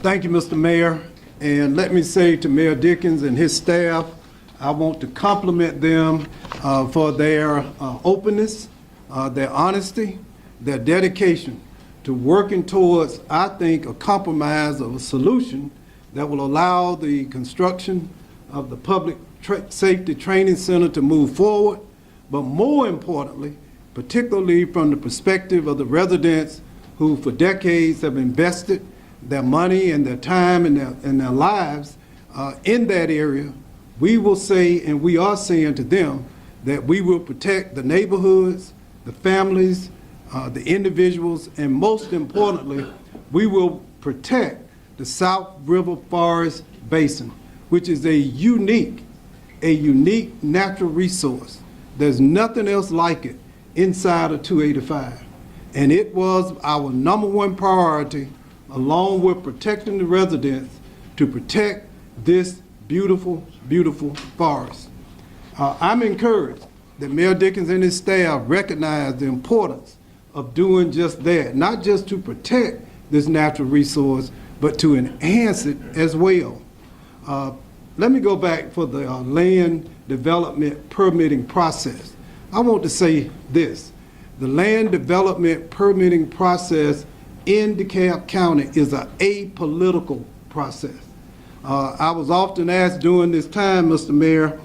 Thank you, Mr. Mayor. And let me say to Mayor Dickens and his staff, I want to compliment them for their openness, their honesty, their dedication to working towards, I think, a compromise of a solution that will allow the construction of the Public Safety Training Center to move forward, but more importantly, particularly from the perspective of the residents who for decades have invested their money and their time and their lives in that area, we will say, and we are saying to them, that we will protect the neighborhoods, the families, the individuals, and most importantly, we will protect the South River Forest Basin, which is a unique natural resource. There's nothing else like it inside of 285. And it was our #1 priority, along with protecting the residents, to protect this beautiful, beautiful forest. I'm encouraged that Mayor Dickens and his staff recognize the importance of doing just that, not just to protect this natural resource, but to enhance it as well. Let me go back for the land development permitting process. I want to say this. The land development permitting process in DeKalb County is an apolitical process. I was often asked during this time, Mr. Mayor,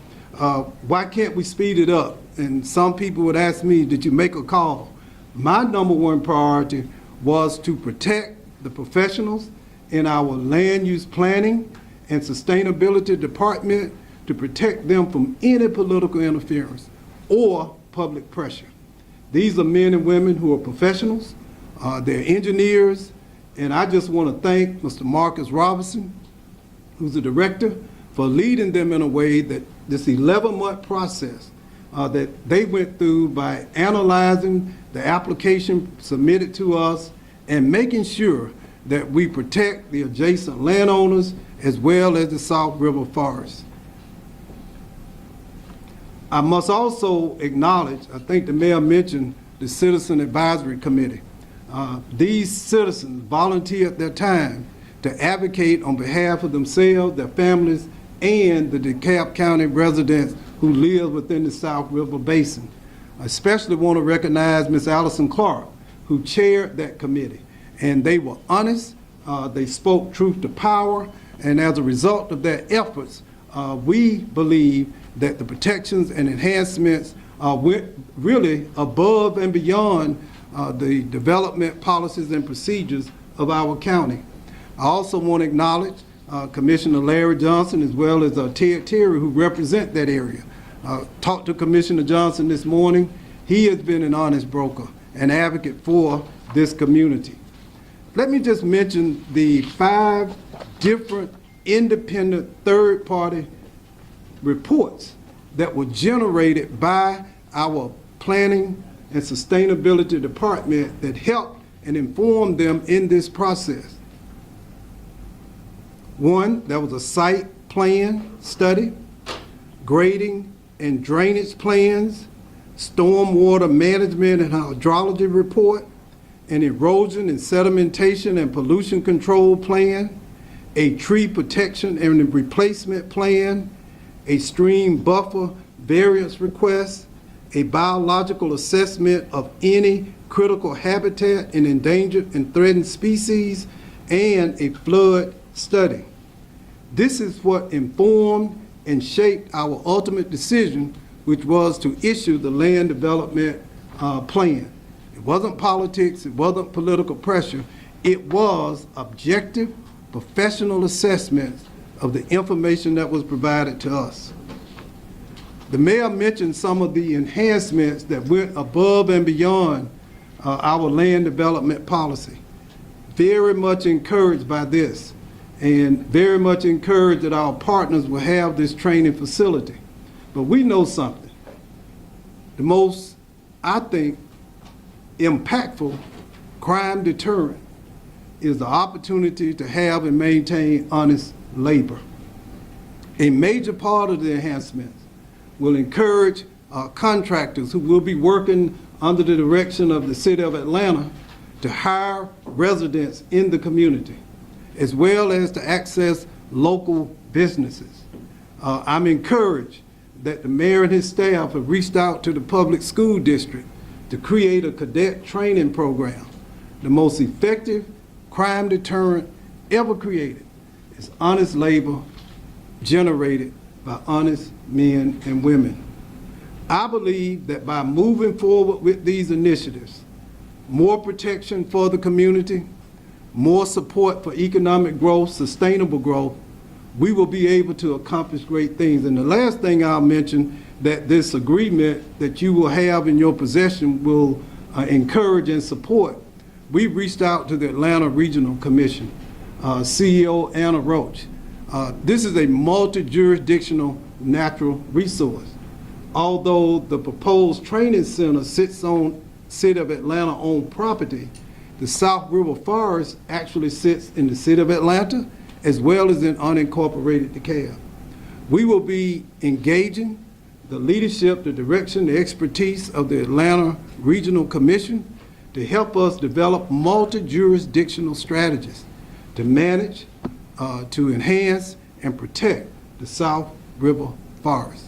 why can't we speed it up? And some people would ask me, did you make a call? My #1 priority was to protect the professionals in our land use planning and sustainability department, to protect them from any political interference or public pressure. These are men and women who are professionals, they're engineers, and I just want to thank Mr. Marcus Robinson, who's the director, for leading them in a way that this 11-month process that they went through by analyzing the application submitted to us and making sure that we protect the adjacent landowners as well as the South River Forest. I must also acknowledge, I think the mayor mentioned the Citizen Advisory Committee. These citizens volunteered their time to advocate on behalf of themselves, their families, and the DeKalb County residents who live within the South River Basin. I especially want to recognize Ms. Allison Clark, who chaired that committee. And they were honest, they spoke truth to power, and as a result of their efforts, we believe that the protections and enhancements went really above and beyond the development policies and procedures of our county. I also want to acknowledge Commissioner Larry Johnson as well as Ted Terry, who represent that area. Talked to Commissioner Johnson this morning. He has been an honest broker, an advocate for this community. Let me just mention the 5 different independent third-party reports that were generated by our planning and sustainability department that helped and informed them in this process. One, there was a site plan study, grading and drainage plans, stormwater management and hydrology report, an erosion and sedimentation and pollution control plan, a tree protection and replacement plan, a stream buffer variance request, a biological assessment of any critical habitat and endangered and threatened species, and a flood study. This is what informed and shaped our ultimate decision, which was to issue the land development plan. It wasn't politics, it wasn't political pressure, it was objective, professional assessments of the information that was provided to us. The mayor mentioned some of the enhancements that went above and beyond our land development policy. Very much encouraged by this, and very much encouraged that our partners will have this training facility. But we know something. The most, I think, impactful crime deterrent is the opportunity to have and maintain honest labor. A major part of the enhancements will encourage contractors who will be working under the direction of the City of Atlanta to hire residents in the community. as well as to access local businesses. I'm encouraged that the mayor and his staff have reached out to the public school district to create a cadet training program. The most effective crime deterrent ever created is honest labor generated by honest men and women. I believe that by moving forward with these initiatives, more protection for the community, more support for economic growth, sustainable growth, we will be able to accomplish great things. And the last thing I'll mention, that this agreement that you will have in your possession will encourage and support. We reached out to the Atlanta Regional Commission, CEO Anna Roach. This is a multi-jurisdictional natural resource. Although the proposed training center sits on City of Atlanta owned property, the South River Forest actually sits in the City of Atlanta as well as in unincorporated DeKalb. We will be engaging the leadership, the direction, the expertise of the Atlanta Regional Commission to help us develop multi-jurisdictional strategies to manage, to enhance, and protect the South River Forest.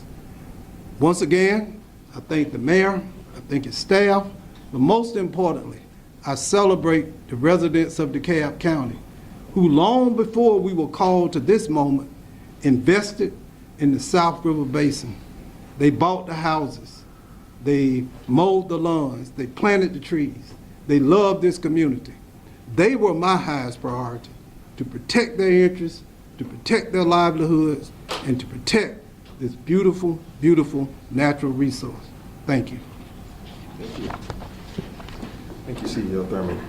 Once again, I thank the mayor, I thank his staff, but most importantly, I celebrate the residents of DeKalb County, who long before we were called to this moment, invested in the South River Basin. They bought the houses, they mowed the lawns, they planted the trees, they loved this community. They were my highest priority, to protect their interests, to protect their livelihoods, and to protect this beautiful, beautiful natural resource. Thank you. Thank you. Thank you, CEO Thurman.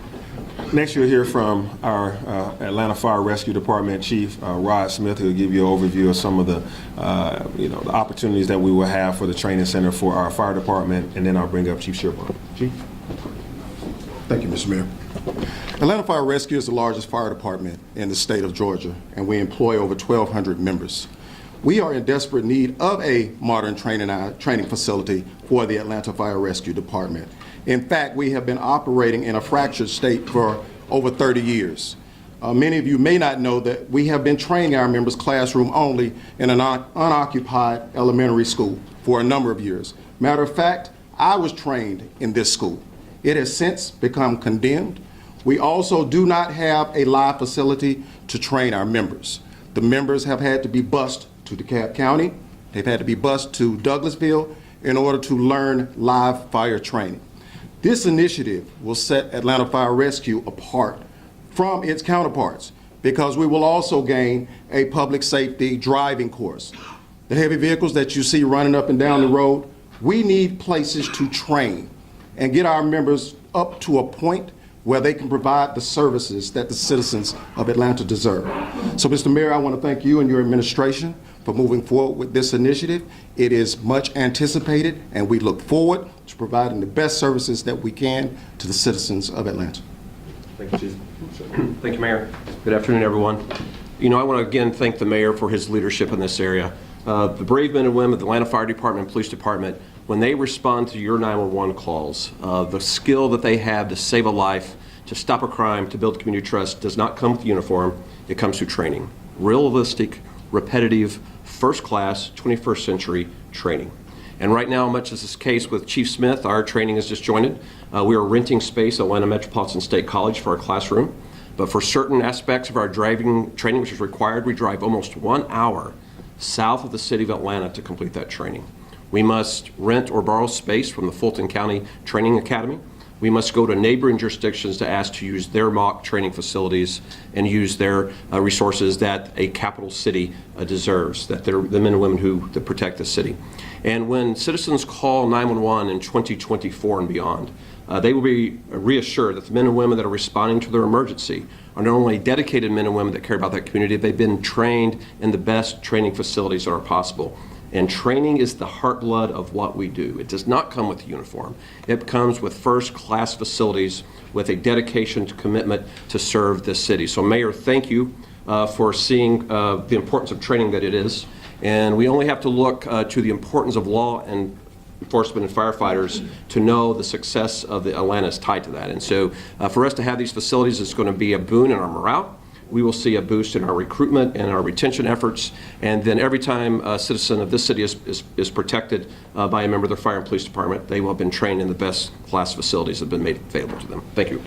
Next, you'll hear from our Atlanta Fire Rescue Department Chief, Rod Smith, who will give you an overview of some of the, the opportunities that we will have for the training center for our fire department, and then I'll bring up Chief Sherburne. Chief? Thank you, Mr. Mayor. Atlanta Fire Rescue is the largest fire department in the state of Georgia, and we employ over 1,200 members. We are in desperate need of a modern training facility for the Atlanta Fire Rescue Department. In fact, we have been operating in a fractured state for over 30 years. Many of you may not know that we have been training our members classroom only in an unoccupied elementary school for a number of years. Matter of fact, I was trained in this school. It has since become condemned. We also do not have a live facility to train our members. The members have had to be bused to DeKalb County. They've had to be bused to Douglasville in order to learn live fire training. This initiative will set Atlanta Fire Rescue apart from its counterparts because we will also gain a public safety driving course. The heavy vehicles that you see running up and down the road, we need places to train and get our members up to a point where they can provide the services that the citizens of Atlanta deserve. So, Mr. Mayor, I want to thank you and your administration for moving forward with this initiative. It is much anticipated, and we look forward to providing the best services that we can to the citizens of Atlanta. Thank you, Chief. Thank you, Mayor. Good afternoon, everyone. I want to again thank the mayor for his leadership in this area. The brave men and women of the Atlanta Fire Department and Police Department, when they respond to your 911 calls, the skill that they have to save a life, to stop a crime, to build community trust does not come with uniform. It comes through training. Realistic, repetitive, first-class, 21st century training. And right now, much as is the case with Chief Smith, our training is disjointed. We are renting space at Atlanta Metropolitan State College for our classroom. But for certain aspects of our driving training, which is required, we drive almost 1 hour south of the city of Atlanta to complete that training. We must rent or borrow space from the Fulton County Training Academy. We must go to neighboring jurisdictions to ask to use their mock training facilities and use their resources that a capital city deserves, that they're the men and women that protect the city. And when citizens call 911 in 2024 and beyond, they will be reassured that the men and women that are responding to their emergency are not only dedicated men and women that care about that community, they've been trained in the best training facilities that are possible. And training is the heart blood of what we do. It does not come with a uniform. It comes with first-class facilities with a dedication to commitment to serve this city. So Mayor, thank you for seeing the importance of training that it is. And we only have to look to the importance of law and enforcement and firefighters to know the success of the Atlanta is tied to that. And so for us to have these facilities is going to be a boon in our morale. we will see a boost in our recruitment and our retention efforts. And then every time a citizen of this city is protected by a member of the fire and police department, they will have been trained in the best class facilities that have been made available to them. Thank you.